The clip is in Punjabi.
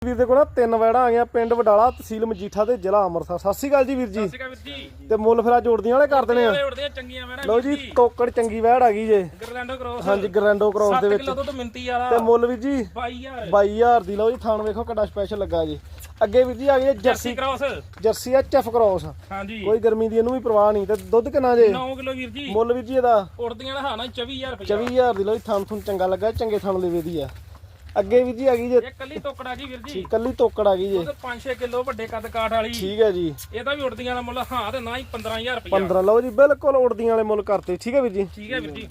ਵੀਰ ਦੇ ਕੋਲ 3 ਵੈੜਾਂ ਆ ਗਈਆਂ ਪਿੰਡ ਵਡਾਲਾ ਤਹਿਸੀਲ ਮਜੀਠਾ ਤੇ ਜ਼ਿਲ੍ਹਾ ਅੰਮ੍ਰਿਤਸਰ। ਸਤਿ ਸ਼੍ਰੀ ਅਕਾਲ ਜੀ ਵੀਰ ਜੀ। ਸਤਿ ਸ਼੍ਰੀ ਅਕਾਲ ਵੀਰ ਜੀ। ਤੇ ਮੁੱਲ ਫਿਰ ਜੋੜਦੀਆਂ ਵਾਲੇ ਕਰ ਦੇਣੇ ਆ। ਉੜਦੀਆਂ ਚੰਗੀਆਂ ਵੈੜਾਂ ਲਓ ਜੀ ਤੋਕੜ ਚੰਗੀ ਵੈੜ ਆ ਗਈ ਜੇ ਗਰਲੈਂਡੋ ਕ੍ਰੋਸ। ਹਾਂਜੀ ਗਰੈਂਡੋ ਕ੍ਰੋਸ ਦੇ ਵਿੱਚ 7 ਕਿਲੋ ਦੁੱਧ ਮਿੰਤੀ ਵਾਲਾ ਤੇ ਮੁੱਲ ਵੀਰ ਜੀ 22000 ਦੀ। ਲਓ ਜੀ ਥਾਣ ਵੇਖੋ ਕਿੱਡਾ ਸਪੈਸ਼ਲ ਲੱਗਾ ਜੀ। ਅੱਗੇ ਵੀਰ ਜੀ ਆ ਗਈ ਜਰਸੀ ਕ੍ਰੋਸ। ਜਰਸੀ ਆ ਚੈਫ ਕ੍ਰੋਸ। ਹਾਂਜੀ ਕੋਈ ਗਰਮੀ ਦੀ ਇਹਨੂੰ ਵੀ ਪਰਵਾਹ ਨਹੀਂ। ਤੇ ਦੁੱਧ ਕਿੰਨਾ ਜੇ? 9 ਕਿਲੋ ਵੀਰ ਜੀ। ਮੁੱਲ ਵੀਰ ਜੀ ਇਹਦਾ ਉੜਦੀਆਂ ਦਾ ਹਾਣਾ 24000 ਰੁਪਏ। 24000 ਦੀ। ਲਓ ਜੀ ਥਾਣ ਥੁਣ ਚੰਗਾ ਲੱਗਾ ਚੰਗੇ ਥਾਣ ਦੇ ਦੀ ਆ। ਅੱਗੇ ਵੀਰ ਜੀ ਆ ਗਈ ਜੇ ਇਹ ਕੱਲੀ ਤੋਕੜਾ ਜੀ ਵੀਰ ਜੀ। ਕੱਲੀ ਤੋਕੜ ਆ ਗਈ ਜੇ 5-6 ਕਿਲੋ ਵੱਡੇ ਕੱਦ ਕਾਠ ਵਾਲੀ। ਠੀਕ ਹੈ ਜੀ। ਇਹਦਾ ਵੀ ਉੜਦੀਆਂ ਦਾ ਮੁੱਲ ਹਾਂ ਤੇ ਨਾ ਹੀ 15000 ਰੁਪਏ। 15 ਲਓ ਜੀ ਬਿਲਕੁਲ ਉੜਦੀਆਂ ਵਾਲੇ ਮੁੱਲ ਕਰਤੇ। ਠੀਕ ਹੈ ਵੀਰ ਜੀ। ਠੀਕ ਹੈ ਵੀਰ ਜੀ।